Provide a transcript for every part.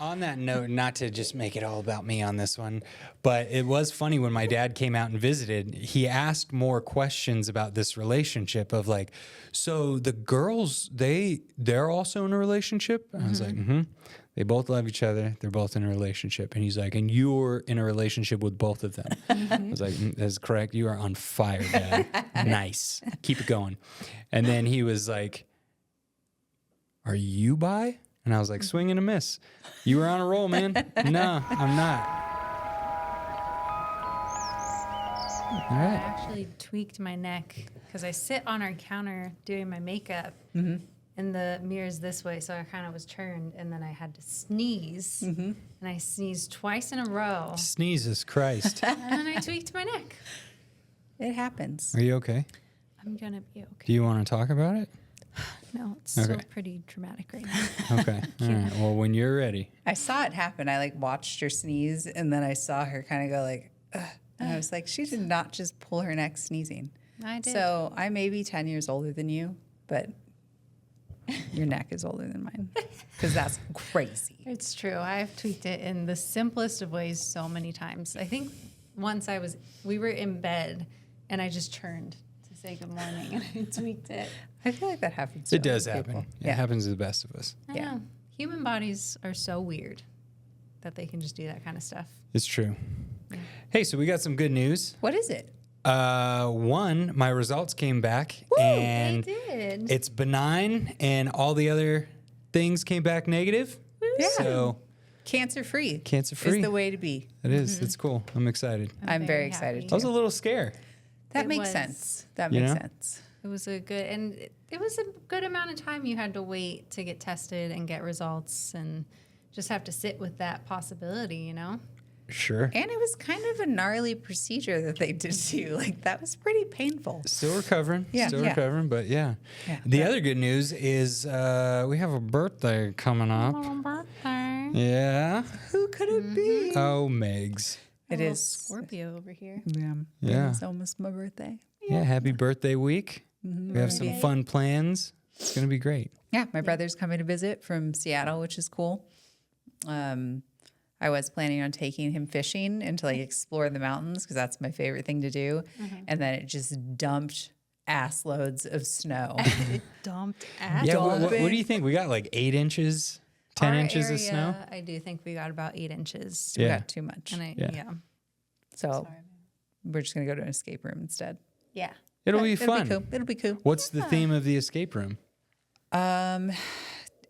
on that note, not to just make it all about me on this one, but it was funny when my dad came out and visited, he asked more questions about this relationship of like, so the girls, they're also in a relationship? And I was like, they both love each other. They're both in a relationship. And he's like, and you're in a relationship with both of them. I was like, that's correct. You are on fire, Dad. Nice. Keep it going. And then he was like, are you bi? And I was like, swing and a miss. You were on a roll, man. No, I'm not. All I right. actually tweaked my neck because I sit on our counter doing my makeup and the mirror's this way. So I kind of was turned and then I had to sneeze and I sneezed twice in a row. Sneezes Christ. And then I tweaked my neck. It happens. Are you okay? I'm going to be okay. Do you want to talk about it? No, it's Okay. still pretty traumatic right now. Okay. All right. Well, when you're ready. I saw it happen. I like watched her sneeze and then I saw her kind of go like, ugh. And I was like, she did not just pull her neck sneezing. I did. So I may be 10 years older than you, but your neck is older than mine because that's crazy. It's true. I've tweaked it in the simplest of ways so many times. I think once we were in bed and I just turned to say good morning and I tweaked it. I feel like that happens to It does other happen. people. It happens to the best of us. I Yeah. know. Human bodies are so weird that they can just do that kind of stuff. It's true. Hey, so we got some good news. What is it? One, my results came back and They did. it's benign and all the other things came back negative. Yeah. So Cancer free. cancer free. Is the way to be. It is. It's cool. I'm excited. I'm very very excited. happy. I was a little scared. That It makes was- sense. That You makes know? sense. It was a good, and it was a good amount of time you had to wait to get tested and get results and just have to sit with that possibility, you know? Sure. And it was kind of a gnarly procedure that they did too. Like that was pretty painful. Still recovering. Yeah, Still yeah. recovering, but yeah. Yeah. The other good news is we have a birthday coming up. Birthday. Yeah. Who could it be? Oh, Megs. It is. Scorpio over here. Yeah. Yeah. It's almost my birthday. Yeah. Happy birthday week. We have some fun plans. It's going to be great. Yeah, my brother's coming to visit from Seattle, which is cool. I was planning on taking him fishing and to like explore the mountains because that's my favorite thing to do. And then it just dumped ass loads of snow. It dumped at Yeah. What Dumping. do you think? We got like 8 inches, 10 inches of snow? I do think we got about 8 inches. We Yeah. got too much. And Yeah. So we're just going to go to an escape room instead. Yeah. It'll be It'll fun. be cool. It'll be cool. What's the theme of the escape room?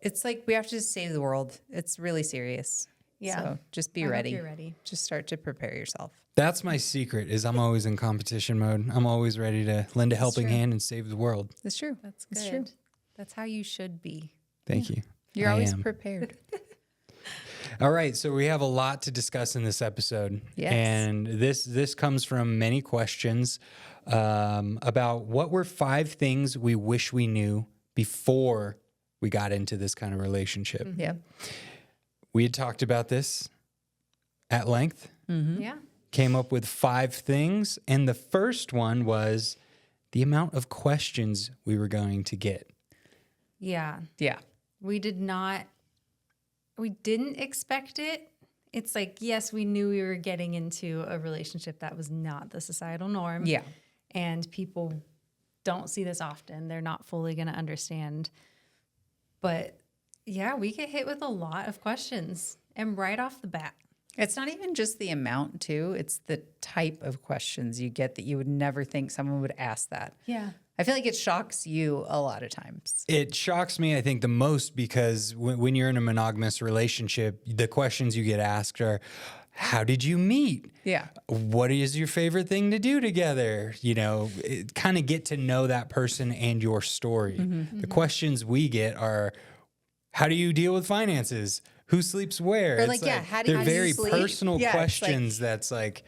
It's like we have to just save the world. It's really serious. Yeah. So just be I hope ready. you're ready. Just start to prepare yourself. That's my secret is I'm always in competition mode. I'm always ready to lend a helping true. hand and save the world. That's true. That's It's good. true. That's how you should be. Thank you. You're I always am. prepared. All right, so we have a lot to discuss in this episode. Yes. And this comes from many questions about what were 5 things we wish we knew before we got into this kind of relationship. Yeah. We had talked about this at length, Yeah. came up with 5 things, and the first one was the amount of questions we were going to get. Yeah. Yeah. We didn't expect it. It's like, yes, we knew we were getting into a relationship that was not the societal norm. Yeah. And people don't see this often. They're not fully going to understand. But yeah, we get hit with a lot of questions and right off the bat. It's not even just the amount, too. It's the type of questions you get that you would never think someone would ask that. Yeah. I feel like it shocks you a lot of times. It shocks me, I think, the most because when you're in a monogamous relationship, the questions you get asked are, how did you meet? Yeah. What is your favorite thing to do together? You know, kind of get to know that person and your story. The questions we get are, how do you deal with finances? Who sleeps where? Or It's like, yeah, how do they're you very sleep? personal Yeah, it's like- questions that's like,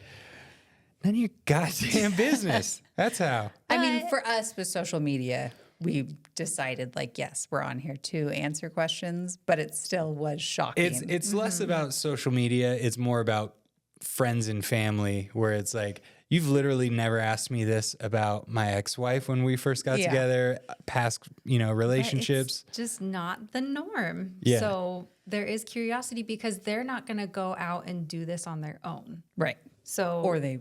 none of your goddamn business. That's how. I mean, for us with social media, we decided like, yes, we're on here to answer questions, but it still was shocking. It's less about social media. It's more about friends and family where it's like, You've literally never asked me this about my ex-wife when we first got together, past, relationships. It's just not the norm. Yeah. So there is curiosity because they're not going to go out and do this on their own. Right. So Or will they?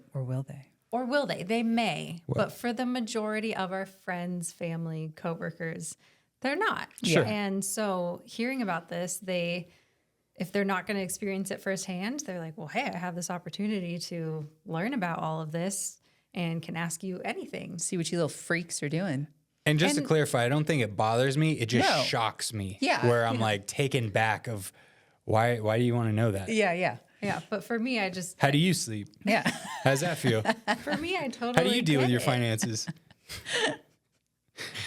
Or will they? They may. But for the majority of our friends, family, coworkers, they're not. Sure. And so hearing about this, if they're not going to experience it firsthand, they're like, well, hey, I have this opportunity to learn about all of this and can ask you anything. See what you little freaks are doing. And just to clarify, I don't think it bothers me. It just shocks me. Yeah. Where I'm like taken back of why do you want to know that? Yeah. Yeah. But for me, How do you sleep? Yeah. How's that feel? for me, I totally How do you deal with get your it. finances?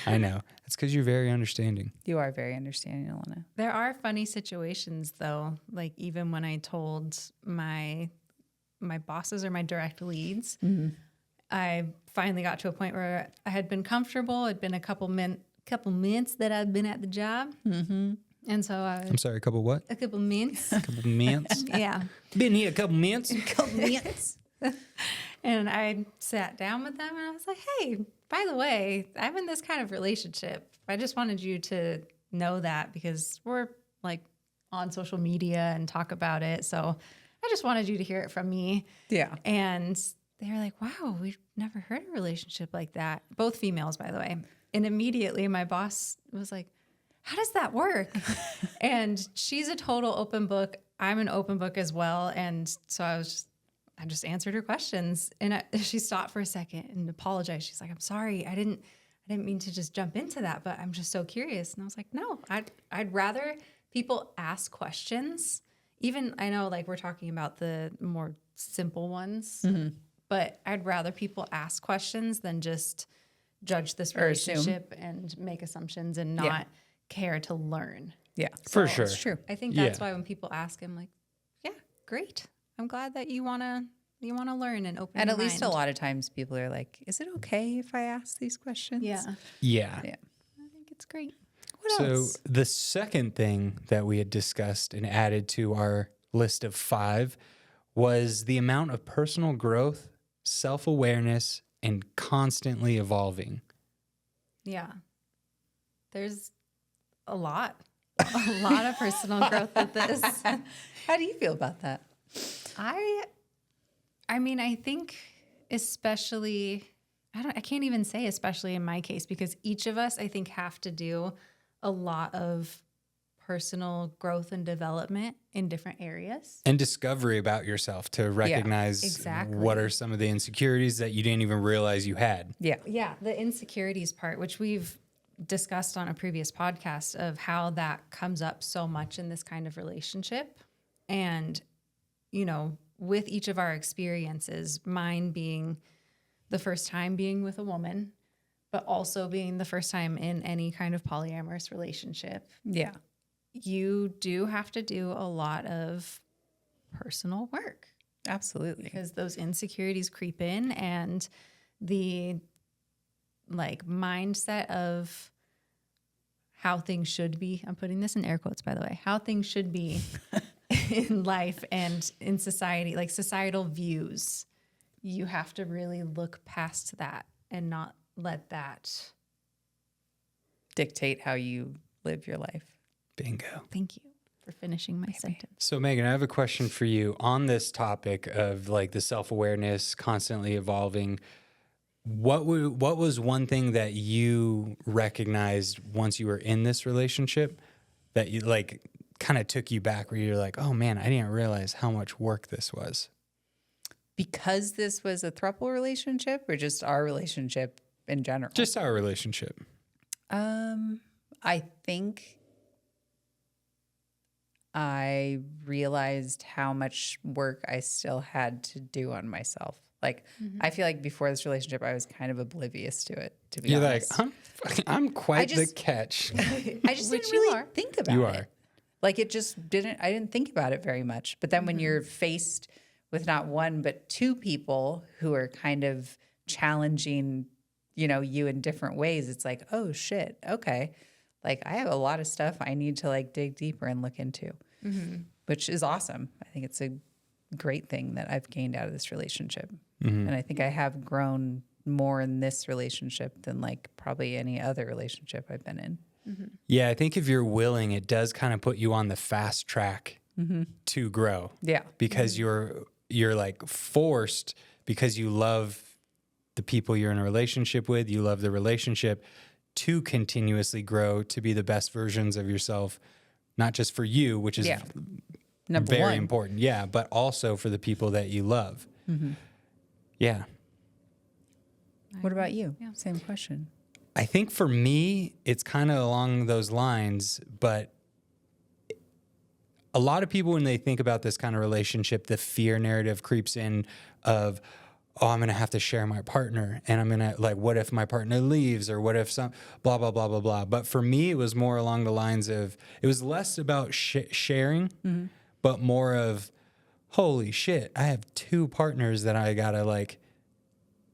I know. It's because you're very understanding. You are very understanding, Alana. There are funny situations though, like even when I told my bosses or my direct leads, I finally got to a point where I had been comfortable. It'd been a couple months that I'd been at the job. And so I'm sorry, a couple what? a couple months. A couple minutes? Yeah. Been here a couple minutes? And I sat down with them and I was like, hey, by the way, I'm in this kind of relationship. I just wanted you to know that because we're like on social media and talk about it. So I just wanted you to hear it from me. Yeah. And they were like, wow, we've never heard a relationship like that. Both females, by the way. And immediately my boss was like, how does that work? And she's a total open book. I'm an open book as well. And so I just answered her questions. And she stopped for a second and apologized. She's like, I'm sorry. I didn't mean to just jump into that, but I'm just so curious. And I was like, no, I'd rather people ask questions. Even I know like we're talking about the more simple ones, but I'd rather people ask questions than just judge this relationship and make assumptions and not care to learn. Yeah. For sure. It's true. I think that's why when people ask, I'm like, yeah, great. I'm glad that you wanna learn and open. And your at least a mind. lot of times people are like, is it okay if I ask these questions? Yeah, Yeah. Yeah. I think it's great. What So else? the second thing that we had discussed and added to our list of 5 was the amount of personal growth, self-awareness, and constantly evolving. Yeah, there's a lot of personal growth with this. How do you feel about that? I mean, I think especially, I can't even say especially in my case because each of us, I think, have to do a lot of personal growth and development in different areas. And discovery about yourself to recognize exactly. what are some of the insecurities that you didn't even realize you had. Yeah. Yeah, the insecurities part, which we've discussed on a previous podcast of how that comes up so much in this kind of relationship. And, with each of our experiences, mine being the first time being with a woman, but also being the first time in any kind of polyamorous relationship, Yeah. you do have to do a lot of personal work Absolutely. because those insecurities creep in and the mindset of how things should be. I'm putting this in air quotes, by the way, how things should be in life and in society, like societal views. You have to really look past that and not let that. Dictate how you live your life. Bingo. Thank you for finishing my sentence. So Megan, I have a question for you on this topic of like the self-awareness, constantly evolving. What was one thing that you recognized once you were in this relationship that you like kind of took you back where you're like, oh man, I didn't realize how much work this was? Because this was a throuple relationship or just our relationship in general? Just our relationship. I think I realized how much work I still had to do on myself. Like, I feel like before this relationship, I was kind of oblivious to it, to be You're honest. like, I'm quite the catch. I just Which didn't you really are. think about You it. are. Like, it just I didn't think about it very much. But then when you're faced with not one, but 2 people who are kind of challenging, you in different ways, it's like, oh shit, okay. Like, I have a lot of stuff I need to like dig deeper and look into, which is awesome. I think it's a great thing that I've gained out of this relationship. And I think I have grown more in this relationship than like probably any other relationship I've been in. Yeah, I think if you're willing, it does kind of put you on the fast track to grow. Yeah. Because you're like forced, because you love the people you're in a relationship with, you love the relationship, to continuously grow to be the best versions of yourself, not just for you, which is Number very one. important. Yeah, but also for the people that you love. Yeah. What about you? Same question. I think for me, it's kind of along those lines, but a lot of people, when they think about this kind of relationship, the fear narrative creeps in of, oh, I'm going to have to share my partner, and I'm going to, like, what if my partner leaves, or what if some blah, blah, blah, blah, blah. But for me, it was more along the lines of, it was less about sharing, but more of, holy shit, I have 2 partners that I got to, like,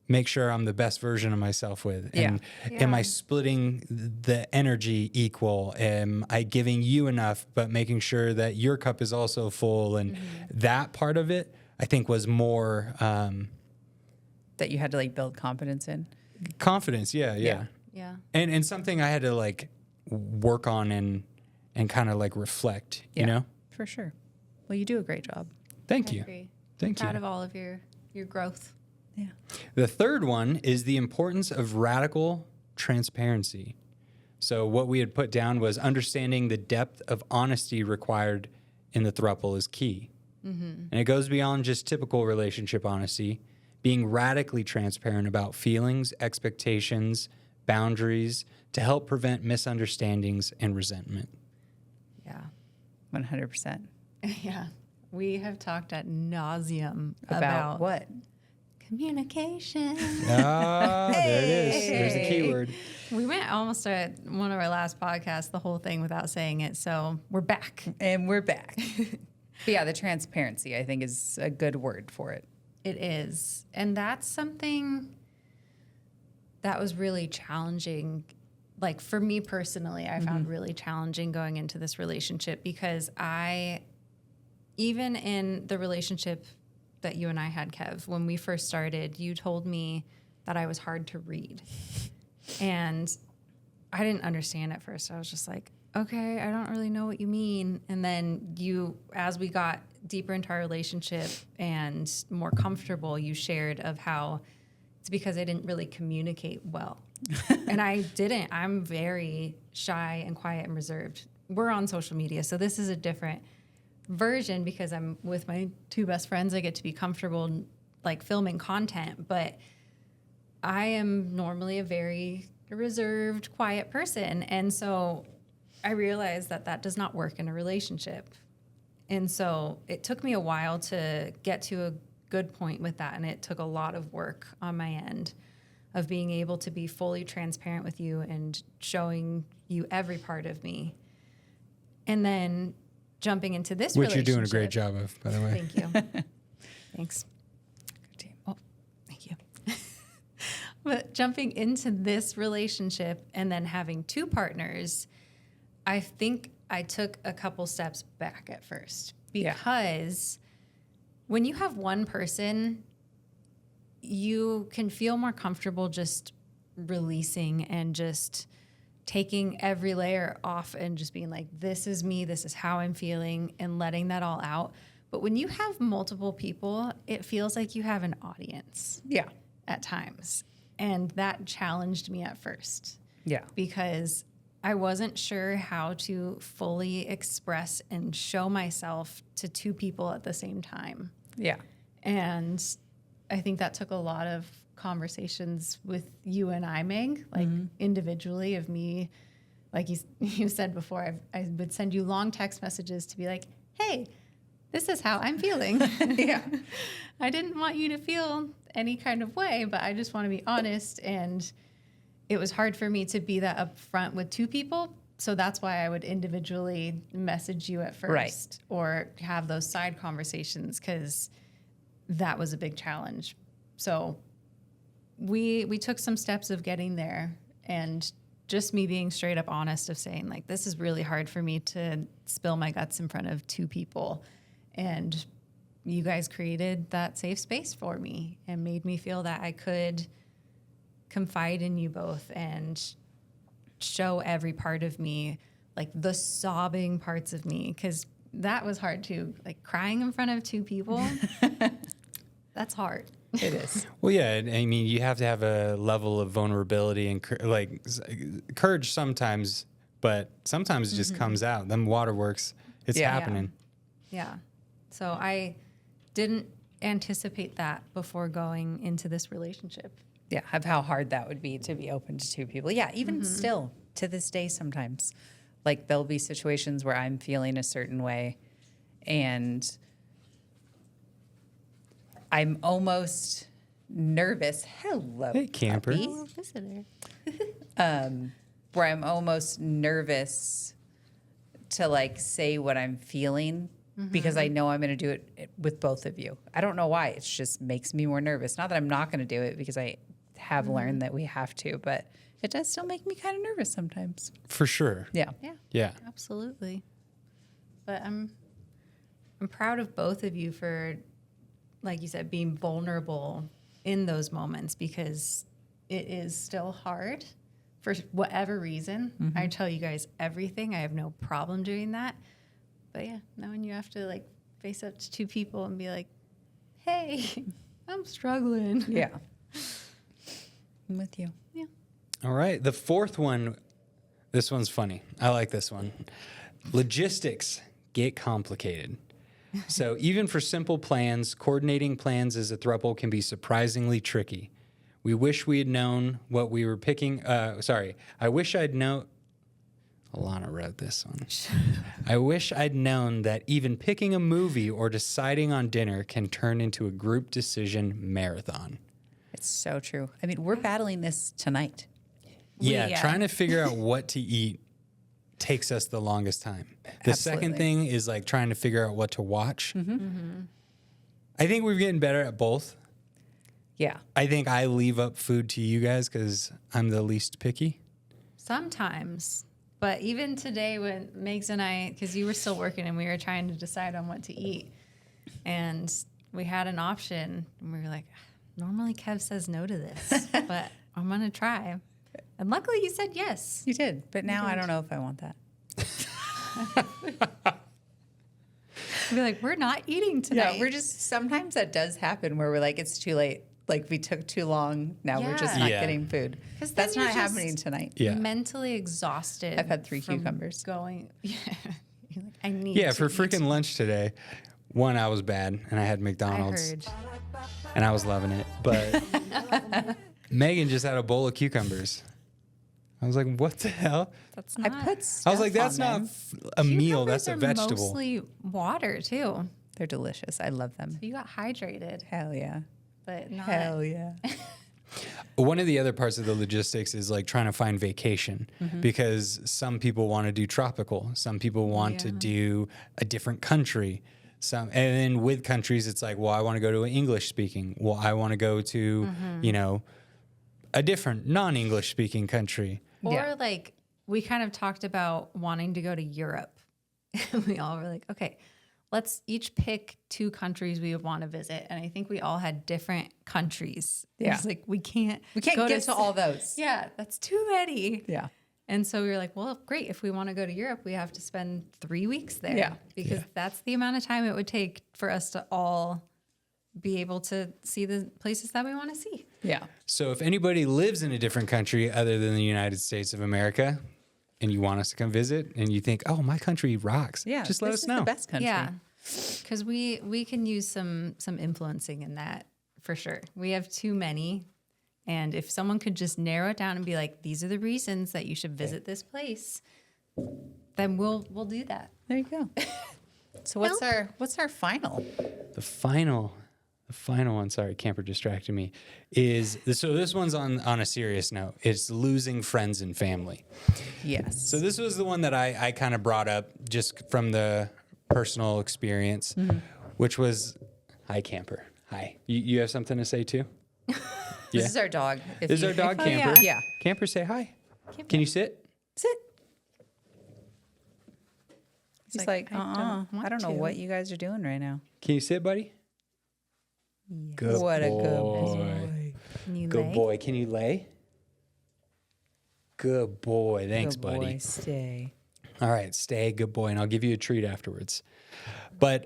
make sure I'm the best version of myself with. And am I splitting the energy equal? Am I giving you enough, but making sure that your cup is also full? And that part of it, I think, was more That you had to like build confidence in. confidence. Yeah. Yeah. And something I had to like work on and kind of like reflect, you know? For sure. Well, you do a great job. Thank I you. agree. Thank Proud you. of all of your growth. Yeah. The third one is the importance of radical transparency. So what we had put down was understanding the depth of honesty required in the throuple is key. And it goes beyond just typical relationship honesty, being radically transparent about feelings, expectations, boundaries to help prevent misunderstandings and resentment. Yeah. 100%. Yeah. We have talked ad nauseum About what? communication. Ah, there it is. There's the keyword. We went almost at one of our last podcasts, the whole thing without saying it. So we're back. And we're back. But yeah, the transparency, I think, is a good word for it. It is. And that's something that was really challenging. Like for me personally, I found really challenging going into this relationship because even in the relationship that you and I had, Kev, when we first started, you told me that I was hard to read. And I didn't understand at first. I was just like, okay, I don't really know what you mean. And then as we got deeper into our relationship and more comfortable, you shared of how it's because I didn't really communicate well. And I didn't. I'm very shy and quiet and reserved. We're on social media, so this is a different version because I'm with my 2 best friends. I get to be comfortable like filming content, but I am normally a very reserved, quiet person. And so I realized that does not work in a relationship. And so it took me a while to get to a good point with that. And it took a lot of work on my end of being able to be fully transparent with you and showing you every part of me. And then jumping into this Which relationship. you're doing a great job of, by the way. Thank you. Thanks. Oh, thank you. But jumping into this relationship and then having 2 partners, I think I took a couple steps back at first because when you have one person, you can feel more comfortable just releasing and just taking every layer off and just being like, this is me, this is how I'm feeling, and letting that all out. But when you have multiple people, it feels like you have an audience. Yeah. At times. And that challenged me at first. Yeah. Because I wasn't sure how to fully express and show myself to 2 people at the same time. Yeah. And I think that took a lot of conversations with you and I, Meg, like individually of me. Like you said before, I would send you long text messages to be like, hey, this is how I'm feeling. Yeah. I didn't want you to feel any kind of way, but I just want to be honest. And it was hard for me to be that upfront with 2 people. So that's why I would individually message you at first or have those side conversations because that was a big challenge. So we took some steps of getting there and just me being straight up honest of saying like, this is really hard for me to spill my guts in front of 2 people. And you guys created that safe space for me and made me feel that I could confide in you both and show every part of me, like the sobbing parts of me, because that was hard too. Like crying in front of two people, that's hard. It is. Well, yeah, I mean, you have to have a level of vulnerability and courage sometimes, but sometimes it just comes out. Them waterworks, it's happening. Yeah. So I didn't anticipate that before going into this relationship. Yeah, of how hard that would be to be open to two people. Yeah, even still to this day sometimes. Like there'll be situations where I'm feeling a certain way and I'm almost nervous. Hello, Hey, camper. puppy. Oh, visitor. Where I'm almost nervous to like say what I'm feeling because I know I'm going to do it with both of you. I don't know why. It just makes me more nervous. Not that I'm not going to do it because I have learned that we have to, but it does still make me kind of nervous sometimes. For sure. Yeah. Yeah. Yeah. Absolutely. But I'm proud of both of you for, like you said, being vulnerable in those moments, because it is still hard for whatever reason. I tell you guys everything. I have no problem doing that. But yeah, knowing you have to like face up to two people and be like, hey, I'm struggling. Yeah. I'm with you. Yeah. All right. The fourth one, this one's funny. I like this one. Logistics get complicated. So even for simple plans, coordinating plans as a throuple can be surprisingly tricky. We wish we had known what we were picking. I wish I'd known. Alana wrote this one. I wish I'd known that even picking a movie or deciding on dinner can turn into a group decision marathon. It's so true. I mean, we're battling this tonight. Yeah, trying to figure out what to eat takes us the longest time. The second Absolutely. thing is like trying to figure out what to watch. I think we're getting better at both. Yeah. I think I leave up food to you guys because I'm the least picky. Sometimes. But even today when Megs and I, because you were still working and we were trying to decide on what to eat, and we had an option, and we were like, normally Kev says no to this, but I'm going to try. And luckily you said yes. You did. But now I don't know if I want that. We'd be like, we're not eating tonight. Yeah, we're just, sometimes that does happen where we're like, it's too late. Like we took too long. Now we're just not Yeah. getting food. 'Cause then That's you're not just- happening tonight. Yeah. mentally exhausted. I've had 3 from cucumbers. Going, yeah. You're like, I need Yeah, to for eat. freaking lunch today, one, I was bad and I had I McDonald's heard. and I was loving it. But Megan just had a bowl of cucumbers. I was like, what the hell? That's I not. put I was like, stuff that's on not them. a meal, Cucumbers that's a are vegetable. Mostly water too. They're delicious. I love them. You got hydrated, Hell yeah. but not. Hell yeah. One of the other parts of the logistics is like trying to find vacation because some people want to do tropical, some people want to do a different country. And then with countries, it's like, well, I want to go to an English speaking. Well, I want to go to, you know, a different non-English speaking country. Or Yeah. like we kind of talked about wanting to go to Europe. We all were like, okay, let's each pick 2 countries we would want to visit. And I think we all had different countries. Yeah. It's like we can't Get to s- all those. Yeah, that's too many. Yeah. And so we were like, well, great. If we want to go to Europe, we have to spend 3 weeks there. Yeah. Because that's the amount of time it would take for us to all be able to see the places that we want to see. Yeah. So if anybody lives in a different country other than the United States of America and you want us to come visit and you think, oh, my country rocks, Yeah. just let this us is know. the best country. Yeah. Because we can use some influencing in that for sure. We have too many. And if someone could just narrow it down and be like, these are the reasons that you should visit this place, then we'll do that. There you go. So what's our final? The final one, sorry, camper distracted me, is, so this one's on a serious note. It's losing friends and family. Yes. So this was the one that I kind of brought up just from the personal experience, which was, hi, camper. Hi. You have something to say too? This is our dog. This is our dog, Oh, Camper. Yeah. Camper, say hi. Can you sit? Sit. He's like, I don't know what you guys are doing right now. Can you sit, buddy? Good What boy. a good boy. Can you Good lay? boy. Can you lay? Good boy. Thanks, Good buddy. boy, stay. All right, stay, good boy, and I'll give you a treat afterwards. But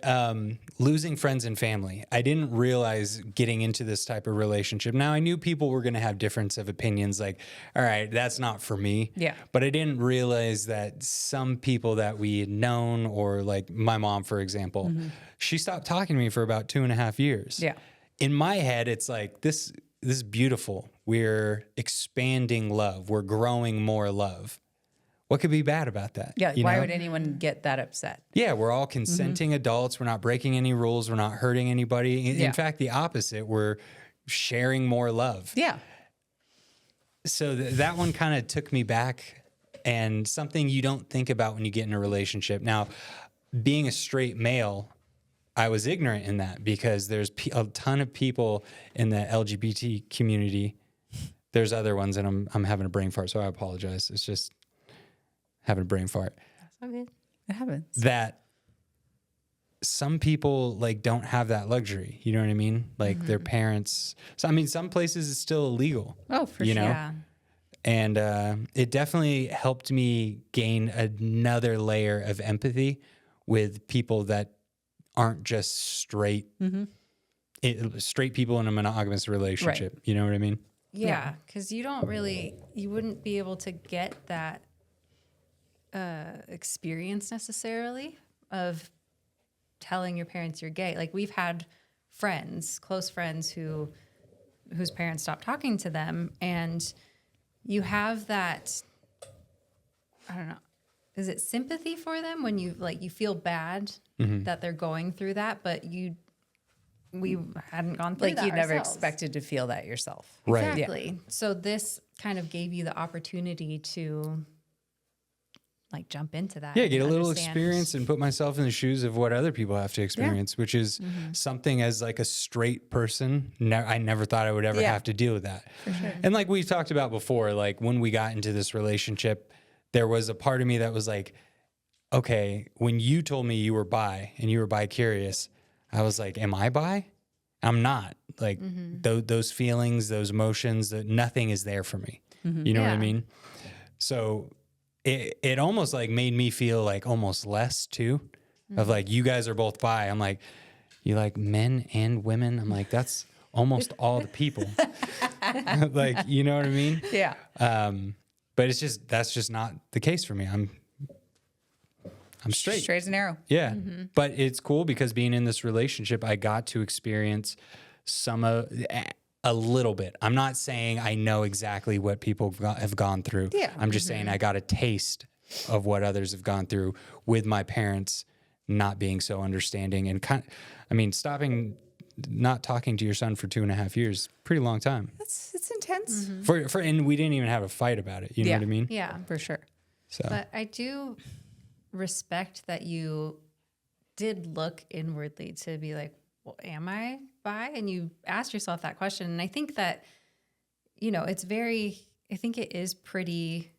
losing friends and family, I didn't realize getting into this type of relationship. Now, I knew people were going to have difference of opinions, like, all right, that's not for me. Yeah. But I didn't realize that some people that we had known, or like my mom, for example, she stopped talking to me for about 2.5 years. Yeah. In my head, it's like, this is beautiful. We're expanding love. We're growing more love. What could be bad about that? Yeah. You Why know? would anyone get that upset? Yeah, we're all consenting adults. We're not breaking any rules. We're not hurting anybody. In Yeah. fact, the opposite. We're sharing more love. Yeah. So that one kind of took me back, and something you don't think about when you get in a relationship. Now, being a straight male, I was ignorant in that because there's a ton of people in the LGBT community. There's other ones, and I'm having a brain fart, so I apologize. It's just having a brain fart. That's all good. It happens. That some people like don't have that luxury. You know what I mean? Like their parents. So I mean, some places it's still illegal. Oh, for You sure. know? Yeah. And it definitely helped me gain another layer of empathy with people that aren't just straight, straight people in a monogamous relationship. You know what I mean? Yeah, because you wouldn't be able to get that experience necessarily of telling your parents you're gay. Like we've had friends, close friends whose parents stopped talking to them, and you have that, I don't know, is it sympathy for them when you feel bad that they're going through that, but we hadn't gone through Like that you never ourselves. expected to feel that yourself. Right. Exactly. So this kind of gave you the opportunity to like jump into that. Yeah, and get a little understand. experience and put myself in the shoes of what other people have to experience, which is something as like a straight person, I never thought I would ever Yeah. have to deal with that. And like we talked about before, like when we got into this relationship, there was a part of me that was like, okay, when you told me you were bi and you were bi-curious, I was like, am I bi? I'm not. Like those feelings, those emotions, nothing is there for me. You know what I Yeah. mean? So it almost like made me feel like almost less too, of like, you guys are both bi. I'm like, you like men and women? I'm like, that's almost all the people. Like, you know what I mean? Yeah. But that's just not the case for me. I'm straight. Straight as an arrow. Yeah. But it's cool because being in this relationship, I got to experience a little bit. I'm not saying I know exactly what people have gone through. Yeah. I'm just saying I got a taste of what others have gone through with my parents not being so understanding and stopping not talking to your son for 2.5 years, pretty long time. It's intense. And we didn't even have a fight about it. You know Yeah. what I mean? Yeah. For sure. So But I do respect that you did look inwardly to be like, well, am I bi? And you asked yourself that question. And I think that, I think it is pretty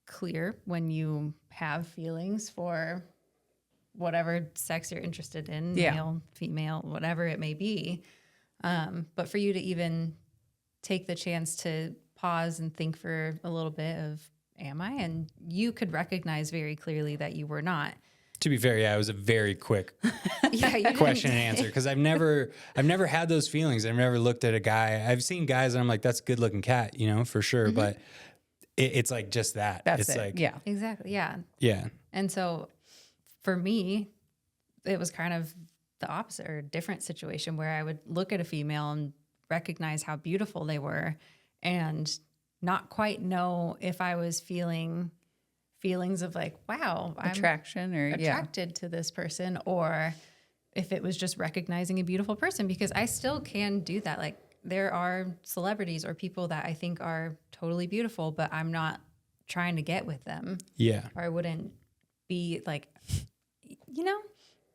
clear when you have feelings for whatever sex you're interested in, Yeah. male, female, whatever it may be. But for you to even take the chance to pause and think for a little bit of, am I? And you could recognize very clearly that you were not. to be fair, yeah, it was a very quick Yeah, you question and answer because I've never had those feelings. I've never looked at a guy. I've seen guys and I'm like, that's a good looking cat, for sure. But it's like just that. That's it's it. like, yeah. Exactly. Yeah. yeah. And so for me, it was kind of the opposite or a different situation where I would look at a female and recognize how beautiful they were and not quite know if I was feeling feelings of like, wow, I'm Attraction or attracted to this person, or if it was just recognizing a beautiful person, because I still can do that. Like there are celebrities or people that I think are totally beautiful, but I'm not trying to get with them, Yeah. or I wouldn't be like,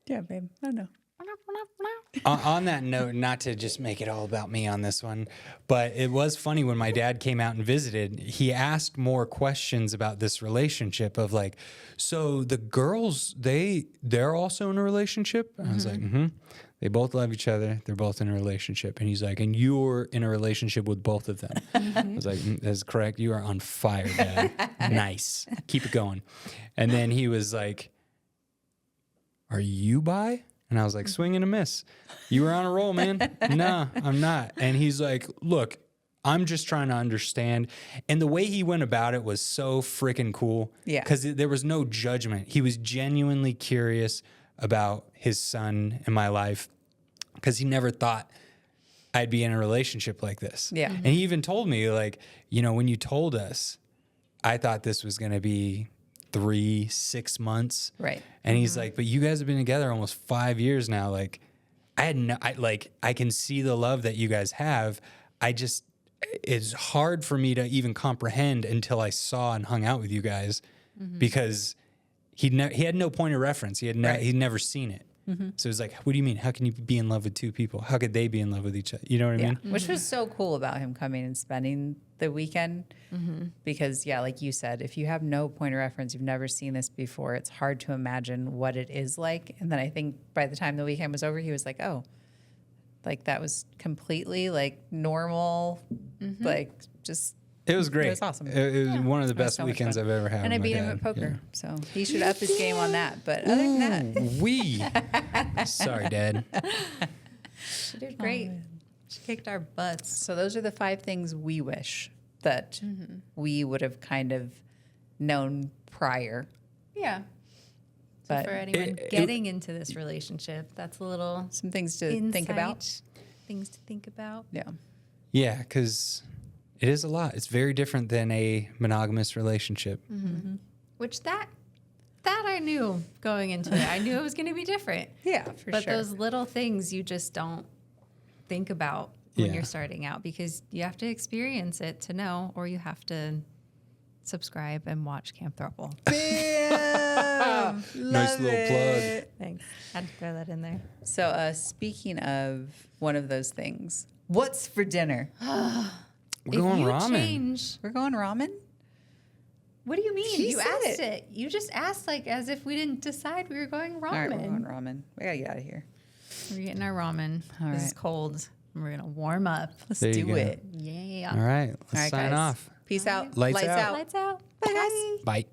Yeah, babe. I know. I'm On that note, not to just make it all about me on this one, but it was funny when my dad came out and visited, he asked more questions about this relationship of like, so the girls, they're also in a relationship? I was like, they both love each other. They're both in a relationship. And he's like, and you're in a relationship with both of them. I was like, that's correct. You are on fire, Dad. Nice. Keep it going. And then he was like, are you bi? And I was like, swing and a miss. You were on a roll, man. Nah, I'm not. And he's like, look, I'm just trying to understand. And the way he went about it was so freaking cool. Yeah. Because there was no judgment. He was genuinely curious about his son in my life because he never thought I'd be in a relationship like this. Yeah. And he even told me, like, when you told us, I thought this was going to be 3-6 months. Right. And he's like, but you guys have been together almost 5 years now. Like, I can see the love that you guys have. It's hard for me to even comprehend until I saw and hung out with you guys because he had no point of reference. He'd never seen it. So it's like, what do you mean? How can you be in love with two people? How could they be in love with each other? You know what I mean? Which was so cool about him coming and spending the weekend. Because, like you said, if you have no point of reference, you've never seen this before, it's hard to imagine what it is like. And then I think by the time the weekend was over, he was like, oh, like that was completely like normal, like just. It was great. It was awesome. It was one of the best so much weekends fun. I've ever had. And I with my beat him dad. at poker. Yeah. So he should up his game on that. But other than that, Sorry, Dad. She did great. She kicked our butts. so those are the 5 things we wish that we would have kind of known prior. Yeah. So But for anyone getting into this relationship, that's a little some things to think about. insight, things to think about. Yeah. Yeah, because it is a lot. It's very different than a monogamous relationship. Which that I knew going into it. I knew it was going to be different. Yeah, for But sure. those little things you just don't think about when Yeah. you're starting out because you have to experience it to know, or you have to subscribe and watch Camp Throuple. Bam! Nice little plug. Thanks. Had to throw that in there. So speaking of one of those things, what's for dinner? We're going if you ramen. change, We're going ramen? what do you mean? She You said asked it. You just asked like as if we didn't decide we were going ramen. All right, we're going ramen. We gotta get out of here. We're getting our ramen. All This is right. cold. We're gonna warm up. Let's There you do go. it. Yeah. All right, let's All right, sign guys. off. Peace out. Lights out. Lights out. Bye, guys. Bye.